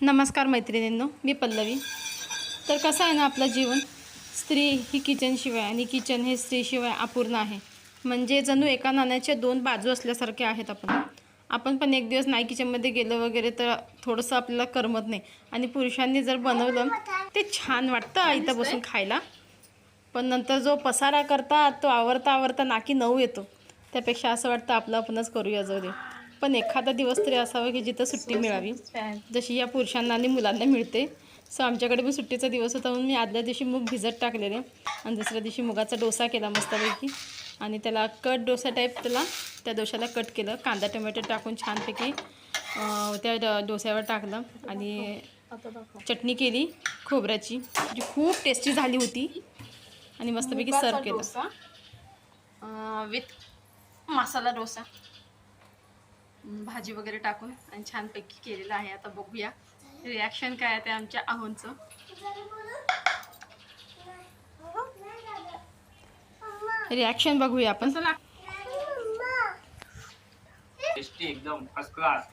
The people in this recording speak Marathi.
नमस्कार मैत्रिणींनो, मी पल्लवी. तर कसं आहे ना, आपलं जीवन स्त्री ही किचनशिवाय आणि किचन हे स्त्रीशिवाय अपूर्ण आहे. म्हणजे जणू एका नाण्याच्या दोन बाजू असल्यासारखे आहेत. आपण पण एक दिवस नाही किचनमध्ये गेलं वगैरे तर थोडंसं आपल्याला करमत नाही. आणि पुरुषांनी जर बनवलं ते छान वाटतं इथं बसून खायला, पण नंतर जो पसारा करतात तो आवरता नाकी नऊ येतो. त्यापेक्षा असं वाटतं आपलं आपणच करूया, जाऊ दे. पण एखादा दिवस तरी असावा की जिथं सुट्टी मिळावी, जशी या पुरुषांना आणि मुलांना मिळते. सो आमच्याकडे पण सुट्टीचा दिवस होता म्हणून मी आदल्या दिवशी मूग भिजत टाकलेले आणि दुसऱ्या दिवशी मुगाचा डोसा केला मस्तपैकी. आणि त्याला कट डोसा टाईप त्या डोशाला कट केलं, कांदा टोमॅटो टाकून छानपैकी त्या डोस्यावर टाकलं आणि चटणी केली खोबऱ्याची, जी खूप टेस्टी झाली होती. आणि मस्तपैकी सर्व केलं विथ मसाला डोसा, भाजी वगैरे टाकून आणि छानपैकी केलेलं आहे. आता बघूया रिॲक्शन काय आहे ते आमच्या आहोंचं. रिॲक्शन बघूया आपण. टेस्टी एकदम फर्स्ट क्लास.